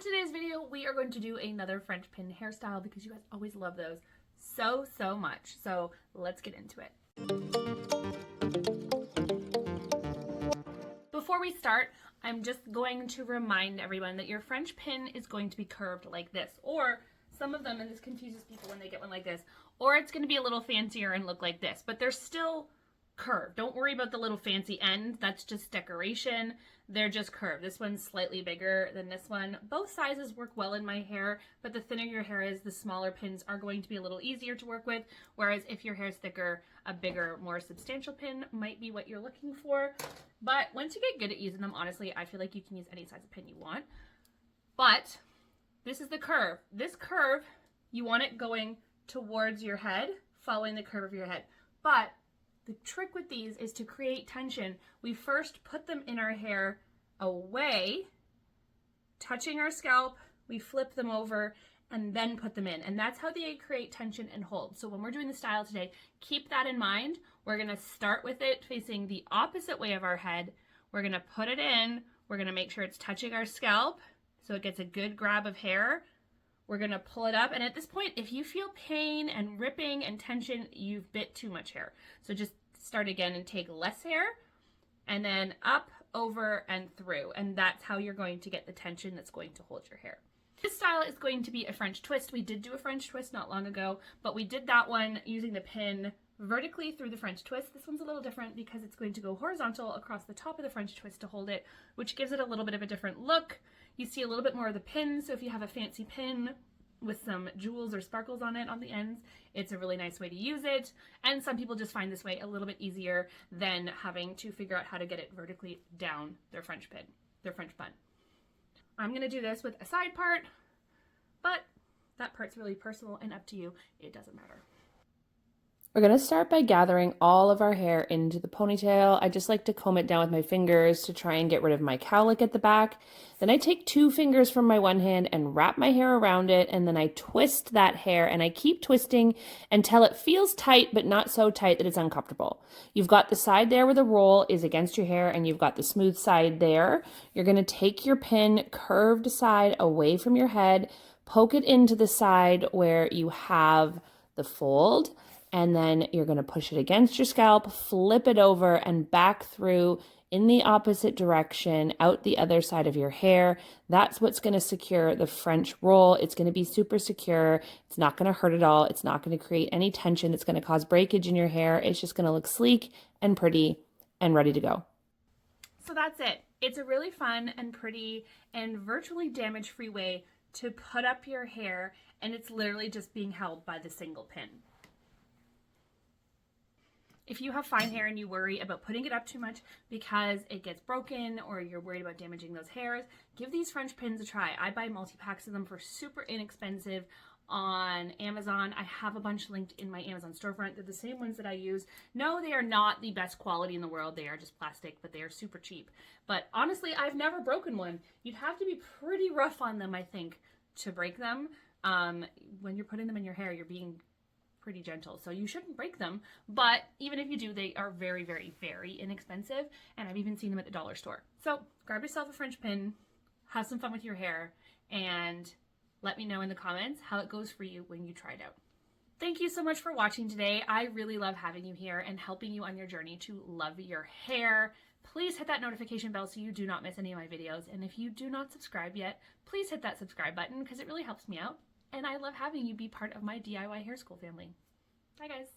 today's video, we are going to do another French pin hairstyle because you guys always love those so much. So let's get into it. Before we start, I'm just going to remind everyone that your French pin is going to be curved like this, or some of them, and this confuses people when they get one like this, or it's going to be a little fancier and look like this, but they're still curved. Don't worry about the little fancy end. That's just decoration. They're just curved. This one's slightly bigger than this one. Both sizes work well in my hair, but the thinner your hair is, the smaller pins are going to be a little easier to work with, whereas if your hair is thicker, a bigger, more substantial pin might be what you're looking for. But once you get good at using them, honestly, I feel like you can use any size of pin you want. But this is the curve. This curve, you want it going towards your head, following the curve of your head. But the trick with these is to create tension. We first put them in our hair away, touching our scalp, we flip them over, and then put them in. And that's how they create tension and hold. So when we're doing the style today, keep that in mind. We're gonna start with it facing the opposite way of our head. We're gonna put it in, we're gonna make sure it's touching our scalp so it gets a good grab of hair. We're gonna pull it up, and at this point, if you feel pain and ripping and tension, you've bit too much hair. So just start again and take less hair, and then up, over, and through. And that's how you're going to get the tension that's going to hold your hair. This style is going to be a French twist. We did do a French twist not long ago, but we did that one using the pin vertically through the French twist. This one's a little different because it's going to go horizontal across the top of the French twist to hold it, which gives it a little bit of a different look. You see a little bit more of the pin, so if you have a fancy pin with some jewels or sparkles on it on the ends, it's a really nice way to use it. And some people just find this way a little bit easier than having to figure out how to get it vertically down their French pin, their French bun. I'm gonna do this with a side part, but that part's really personal and up to you. It doesn't matter. We're going to start by gathering all of our hair into the ponytail. I just like to comb it down with my fingers to try and get rid of my cowlick at the back. Then I take 2 fingers from my one hand and wrap my hair around it, and then I twist that hair, and I keep twisting until it feels tight, but not so tight that it's uncomfortable. You've got the side there where the roll is against your hair, and you've got the smooth side there. You're going to take your pin curved side away from your head, poke it into the side where you have the fold, and then you're going to push it against your scalp, flip it over, and back through in the opposite direction, out the other side of your hair. That's what's going to secure the French roll. It's going to be super secure. It's not going to hurt at all. It's not going to create any tension. It's going to cause breakage in your hair. It's just going to look sleek and pretty and ready to go. So that's it. It's a really fun and pretty and virtually damage-free way to put up your hair, and it's literally just being held by the single pin. If you have fine hair and you worry about putting it up too much because it gets broken or you're worried about damaging those hairs, give these French pins a try. I buy multi-packs of them for super inexpensive on Amazon. I have a bunch linked in my Amazon storefront. They're the same ones that I use. No, they are not the best quality in the world. They are just plastic, but they are super cheap. But honestly, I've never broken one. You'd have to be pretty rough on them, I think, to break them. When you're putting them in your hair, you're being pretty gentle, so you shouldn't break them. But even if you do, they are very inexpensive, and I've even seen them at the dollar store. So grab yourself a French pin, have some fun with your hair, and let me know in the comments how it goes for you when you try it out. Thank you so much for watching today. I really love having you here and helping you on your journey to love your hair. Please hit that notification bell so you do not miss any of my videos, and if you do not subscribe yet, please hit that subscribe button because it really helps me out. And I love having you be part of my DIY hair school family. Bye guys.